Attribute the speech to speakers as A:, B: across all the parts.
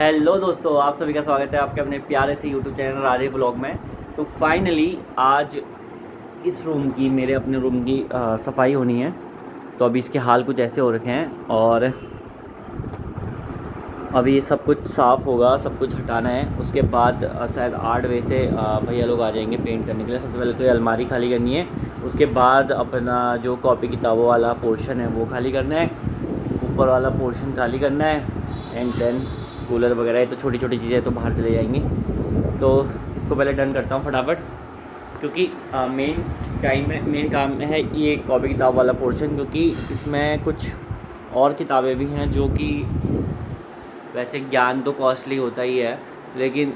A: Hello दोस्तों, आप सभी का स्वागत है आपके अपने प्यारे से यूट्यूब चैनल राधे ब्लॉग में। तो फाइनली आज इस रूम की मेरे अपने रूम की सफाई होनी है। तो अभी इसके हाल कुछ ऐसे हो रखे हैं और अभी ये सब कुछ साफ़ होगा, सब कुछ हटाना है। उसके बाद शायद 8 बजे से भैया लोग आ जाएंगे पेंट करने के लिए। सबसे पहले तो ये अलमारी खाली करनी है, उसके बाद अपना जो कॉपी किताबों वाला पोर्शन है वो खाली करना है, ऊपर वाला पोर्शन खाली करना है एंड देन कूलर वगैरह। ये तो छोटी छोटी चीज़ें तो बाहर चले जाएंगी, तो इसको पहले डन करता हूँ फटाफट, क्योंकि मेन काम है ये कॉपी किताब वाला पोर्शन। क्योंकि इसमें कुछ और किताबें भी हैं जो कि वैसे ज्ञान तो कॉस्टली होता ही है, लेकिन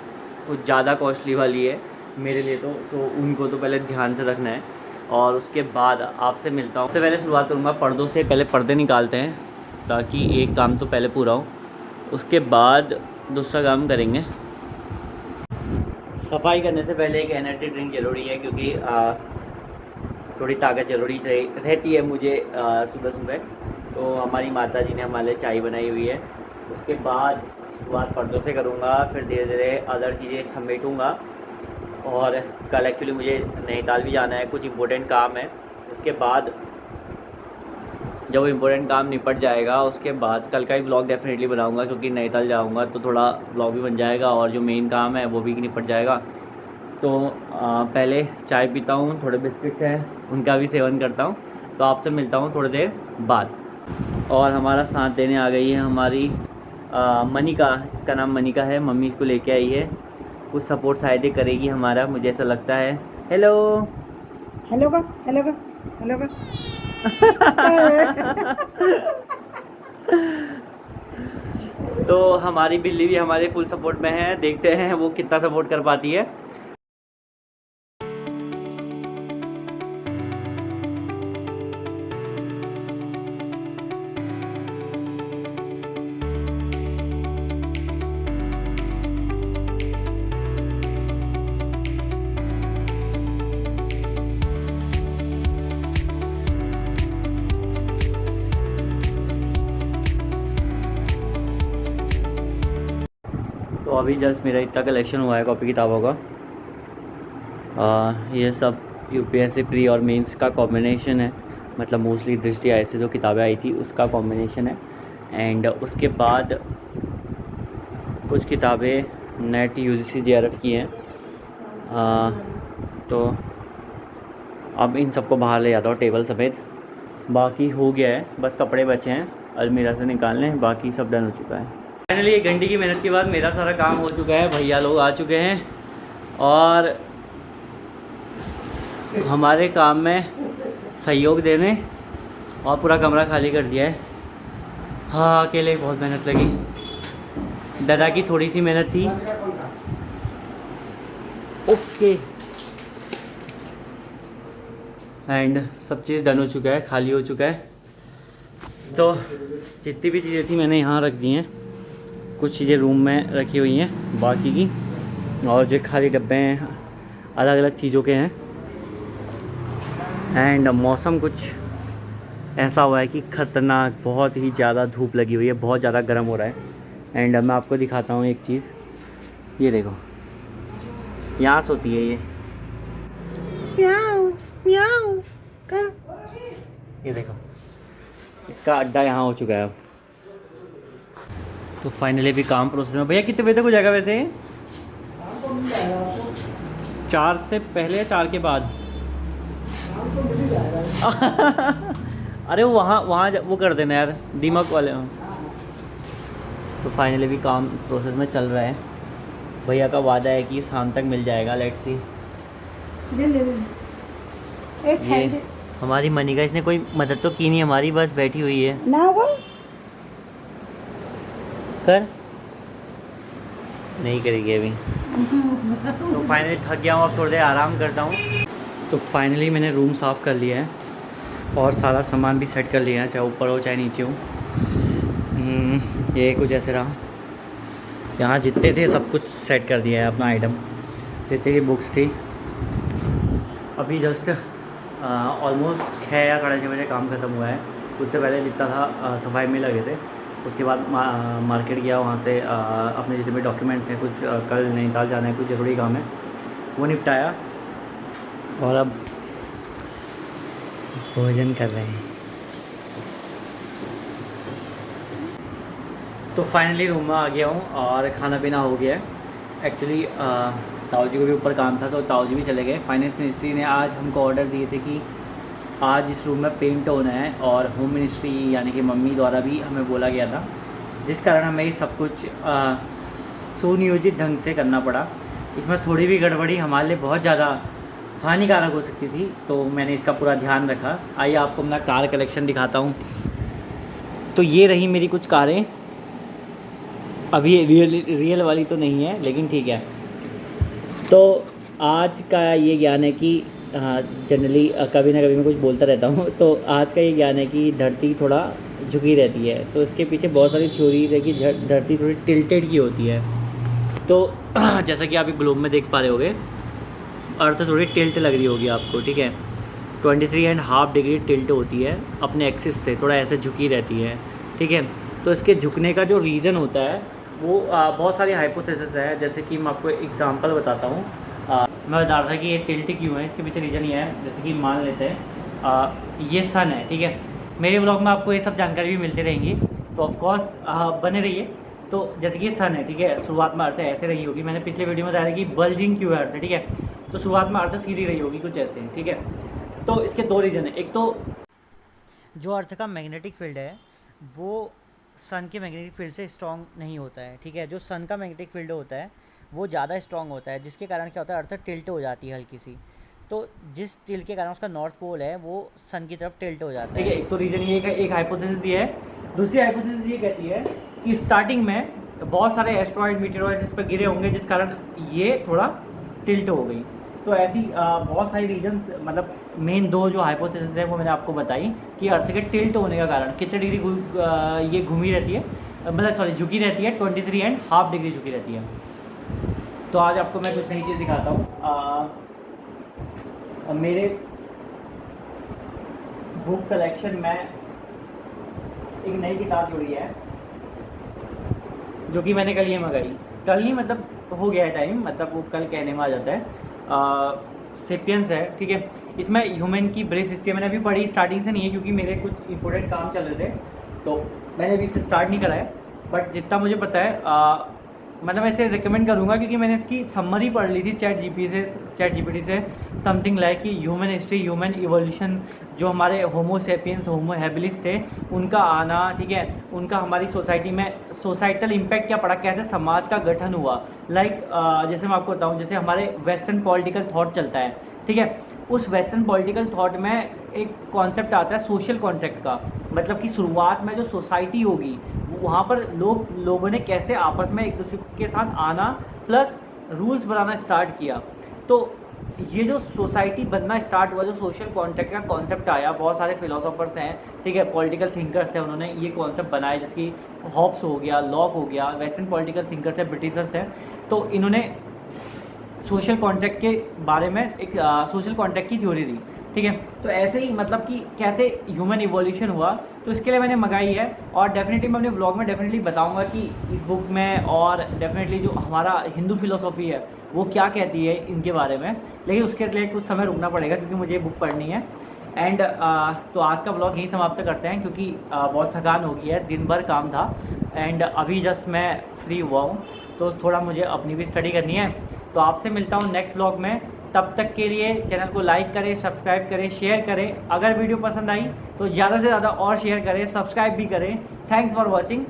A: कुछ ज़्यादा कॉस्टली वाली है मेरे लिए तो उनको तो पहले ध्यान से रखना है। और उसके बाद आपसे मिलता हूँ। सबसे पहले शुरुआत करूँगा पर्दों से। पहले पर्दे निकालते हैं ताकि एक काम तो पहले पूरा हो, उसके बाद दूसरा काम करेंगे। सफाई करने से पहले एक एनर्जी ड्रिंक ज़रूरी है, क्योंकि थोड़ी ताकत ज़रूरी रहती है मुझे सुबह सुबह। तो हमारी माता जी ने हमारे लिए चाय बनाई हुई है। उसके बाद शुरुआत पर्दों से करूँगा, फिर धीरे धीरे अदर चीज़ें समेटूँगा। और कल एक्चुअली मुझे नैनीताल भी जाना है, कुछ इम्पोर्टेंट काम है। उसके बाद जब वो इम्पोर्टेंट काम निपट जाएगा उसके बाद कल का ही ब्लॉग डेफिनेटली बनाऊँगा, क्योंकि नैनीताल जाऊँगा तो थोड़ा ब्लॉग भी बन जाएगा और जो मेन काम है वो भी निपट जाएगा। तो पहले चाय पीता हूँ, थोड़े बिस्किट्स हैं उनका भी सेवन करता हूँ। तो आपसे मिलता हूँ थोड़ी देर बाद। और हमारा साथ देने आ गई है हमारी मनिका। इसका नाम मनिका है, मम्मी इसको लेके आई है। कुछ सपोर्ट शायद ही करेगी हमारा, मुझे ऐसा लगता है। हेलो
B: हेलो का हेलो का हेलो का
A: तो हमारी बिल्ली भी हमारे फुल सपोर्ट में है, देखते हैं वो कितना सपोर्ट कर पाती है। तो अभी जस्ट मेरा इतना कलेक्शन हुआ है कॉपी किताबों का। ये सब यूपीएससी प्री और मेंस का कॉम्बिनेशन है, मतलब मोस्टली दृष्टि आई से जो किताबें आई थी उसका कॉम्बिनेशन है। एंड उसके बाद कुछ किताबें नेट यूजीसी जेआरएफ की हैं। तो अब इन सबको बाहर ले जाता हूँ टेबल समेत। बाकी हो गया है, बस कपड़े बचे हैं अलमीरा से निकालने, बाकी सब डन हो चुका है। फाइनली 1 घंटे की मेहनत के बाद मेरा सारा काम हो चुका है। भैया लोग आ चुके हैं और हमारे काम में सहयोग देने, और पूरा कमरा खाली कर दिया है। हाँ, अकेले बहुत मेहनत लगी, दादा की थोड़ी सी मेहनत थी। ओके, एंड सब चीज़ डन हो चुका है, खाली हो चुका है। तो जितनी भी चीज़ें थी मैंने यहाँ रख दी हैं, कुछ चीज़ें रूम में रखी हुई हैं बाकी की, और जो खाली डब्बे हैं अलग अलग चीज़ों के हैं। एंड मौसम कुछ ऐसा हुआ है कि ख़तरनाक, बहुत ही ज़्यादा धूप लगी हुई है, बहुत ज़्यादा गर्म हो रहा है। एंड मैं आपको दिखाता हूँ एक चीज़, ये देखो यहाँ से होती है ये
B: म्याऊ म्याऊ कर।
A: ये देखो इसका अड्डा यहाँ हो चुका है अब। तो फाइनली भी काम प्रोसेस में। भैया कितने बजे तक हो जाएगा वैसे? 4 से पहले या 4 के बाद? अरे वहाँ वो कर देना यार, दीमक वाले। तो फाइनली भी काम प्रोसेस में चल रहा है। भैया का वादा है कि शाम तक मिल जाएगा, लेट्स सी। ये हमारी मनी का, इसने कोई मदद तो की नहीं हमारी, बस बैठी हुई है।
B: ना होगा
A: कर नहीं करेगी अभी। तो फाइनली थक गया हूँ, अब थोड़ी देर आराम करता हूँ। तो फाइनली मैंने रूम साफ़ कर लिया है और सारा सामान भी सेट कर लिया है, चाहे ऊपर हो चाहे नीचे हो। ये कुछ ऐसे रहा, यहाँ जितने थे सब कुछ सेट कर दिया है अपना आइटम, जितनी भी बुक्स थी। अभी जस्ट ऑलमोस्ट 6 या 6:30 बजे काम ख़त्म हुआ है। उससे पहले जितना था सफाई में लगे थे। उसके बाद मार्केट गया, वहाँ से अपने जितने भी डॉक्यूमेंट्स हैं, कुछ कल नैनीताल जाना है, कुछ ज़रूरी काम है, वो निपटाया और अब भोजन कर रहे हैं। तो फाइनली रूम में आ गया हूँ और खाना पीना हो गया है। एक्चुअली ताऊ जी को भी ऊपर काम था तो ताऊ जी भी चले गए। फाइनेंस मिनिस्ट्री ने आज हमको ऑर्डर दिए थे कि आज इस रूम में पेंट होना है, और होम मिनिस्ट्री यानी कि मम्मी द्वारा भी हमें बोला गया था, जिस कारण हमें ये सब कुछ सुनियोजित ढंग से करना पड़ा। इसमें थोड़ी भी गड़बड़ी हमारे लिए बहुत ज़्यादा हानिकारक हो सकती थी, तो मैंने इसका पूरा ध्यान रखा। आइए आपको अपना कार कलेक्शन दिखाता हूँ। तो ये रही मेरी कुछ कारें, अभी रियल वाली तो नहीं है लेकिन ठीक है। तो आज का ये ज्ञान है कि जनरली कभी ना कभी मैं कुछ बोलता रहता हूँ, तो आज का ये ज्ञान है कि धरती थोड़ा झुकी रहती है, तो इसके पीछे बहुत सारी थ्योरीज है कि धरती थोड़ी टिल्टेड की होती है। तो जैसा कि आप एक ग्लोब में देख पा रहे होगे, अर्थ थोड़ी टिल्ट लग रही होगी आपको, ठीक है। 23.5 डिग्री टिल्ट होती है अपने एक्सिस से, थोड़ा ऐसे झुकी रहती है, ठीक है। तो इसके झुकने का जो रीज़न होता है वो बहुत सारी हाइपोथेसिस है। जैसे कि मैं आपको एग्जांपल बताता हूँ। मैं बता रहा था कि ये टिल्ट क्यों है, इसके पीछे रीज़न ये है। जैसे कि मान लेते हैं ये सन है, ठीक है। मेरे ब्लॉग में आपको ये सब जानकारी भी मिलती रहेंगी, तो ऑफकोर्स बने रहिए। तो जैसे कि सन है, ठीक है, शुरुआत में अर्थ ऐसे रही होगी। मैंने पिछले वीडियो में बताया कि बल्जिंग क्यों है अर्थ, ठीक है। तो शुरुआत में अर्थ सीधी रही होगी कुछ ऐसे, ठीक है। तो इसके दो रीज़न है। एक तो जो अर्थ का मैग्नेटिक फील्ड है वो सन के मैग्नेटिक फील्ड से स्ट्रॉन्ग नहीं होता है, ठीक है। जो सन का मैग्नेटिक फील्ड होता है वो ज़्यादा स्ट्रॉन्ग होता है, जिसके कारण क्या होता है, अर्थ टिल्ट हो जाती है हल्की सी। तो जिस टिल्ट के कारण उसका नॉर्थ पोल है वो सन की तरफ टिल्ट हो जाता है, ठीक है। एक तो रीज़न ये है, एक हाइपोथेसिस ये है। दूसरी हाइपोथेसिस ये कहती है कि स्टार्टिंग में बहुत सारे एस्ट्रॉयड मीटेरॉयड इस पर गिरे होंगे, जिस कारण ये थोड़ा टिल्ट हो गई। तो ऐसी बहुत सारी रीजन्स, मतलब मेन दो जो हाइपोथेसिस है वो मैंने आपको बताई कि अर्थ के टिल्ट होने का कारण कितने डिग्री ये घूमी रहती है, मतलब सॉरी झुकी रहती है, 23.5 डिग्री झुकी रहती है। तो आज आपको मैं कुछ नई चीज़ दिखाता हूँ। मेरे बुक कलेक्शन में एक नई किताब जुड़ी है, जो कि मैंने कल ही मंगाई। कल ही मतलब हो गया है टाइम, मतलब वो कल कहने में आ जाता है। सेपियंस है, ठीक है। इसमें ह्यूमन की ब्रीफ हिस्ट्री मैंने अभी पढ़ी, स्टार्टिंग से नहीं है क्योंकि मेरे कुछ इंपॉर्टेंट काम चल रहे थे, तो मैंने अभी इसे स्टार्ट नहीं करा है। बट जितना मुझे पता है मतलब ऐसे रिकमेंड करूँगा, क्योंकि मैंने इसकी समरी पढ़ ली थी चैट जीपीटी से समथिंग लाइक कि ह्यूमन हिस्ट्री, ह्यूमन इवोल्यूशन, जो हमारे होमो सेपियंस, होमो हैबिलिस थे, उनका आना, ठीक है, उनका हमारी सोसाइटी में सोसाइटल इम्पैक्ट क्या पड़ा, कैसे समाज का गठन हुआ। लाइक जैसे मैं आपको बताऊँ, जैसे हमारे वेस्टर्न पॉलिटिकल थॉट चलता है, ठीक है। उस वेस्टर्न पॉलिटिकल थॉट में एक कॉन्सेप्ट आता है सोशल कॉन्ट्रैक्ट का, मतलब कि शुरुआत में जो सोसाइटी होगी वहाँ पर लोगों ने कैसे आपस में एक दूसरे के साथ आना प्लस रूल्स बनाना स्टार्ट किया। तो ये जो सोसाइटी बनना स्टार्ट हुआ, जो सोशल कॉन्ट्रैक्ट का कॉन्सेप्ट आया, बहुत सारे फिलोसोफर्स हैं, ठीक है, पॉलिटिकल थिंकर्स हैं, उन्होंने ये कॉन्सेप्ट बनाया, जैसे कि हॉब्स हो गया, लॉक हो गया, वेस्टर्न पॉलिटिकल थिंकर्स हैं, ब्रिटिशर्स हैं। तो इन्होंने सोशल कॉन्ट्रैक्ट के बारे में एक सोशल कॉन्ट्रैक्ट की थ्योरी दी, ठीक है। तो ऐसे ही मतलब कि कैसे ह्यूमन इवोल्यूशन हुआ, तो इसके लिए मैंने मंगाई है। और डेफिनेटली मैं अपने ब्लॉग में डेफिनेटली बताऊंगा कि इस बुक में, और डेफिनेटली जो हमारा हिंदू फिलोसॉफी है वो क्या कहती है इनके बारे में। लेकिन उसके लिए कुछ समय रुकना पड़ेगा क्योंकि मुझे ये बुक पढ़नी है। एंड तो आज का ब्लॉग यहीं समाप्त करते हैं, क्योंकि बहुत थकान हो गई है, दिन भर काम था। एंड अभी जस्ट मैं फ्री हुआ हूँ, तो थोड़ा मुझे अपनी भी स्टडी करनी है। तो आपसे मिलता हूँ नेक्स्ट ब्लॉग में। तब तक के लिए चैनल को लाइक करें, सब्सक्राइब करें, शेयर करें। अगर वीडियो पसंद आई तो ज़्यादा से ज़्यादा और शेयर करें, सब्सक्राइब भी करें। Thanks for watching.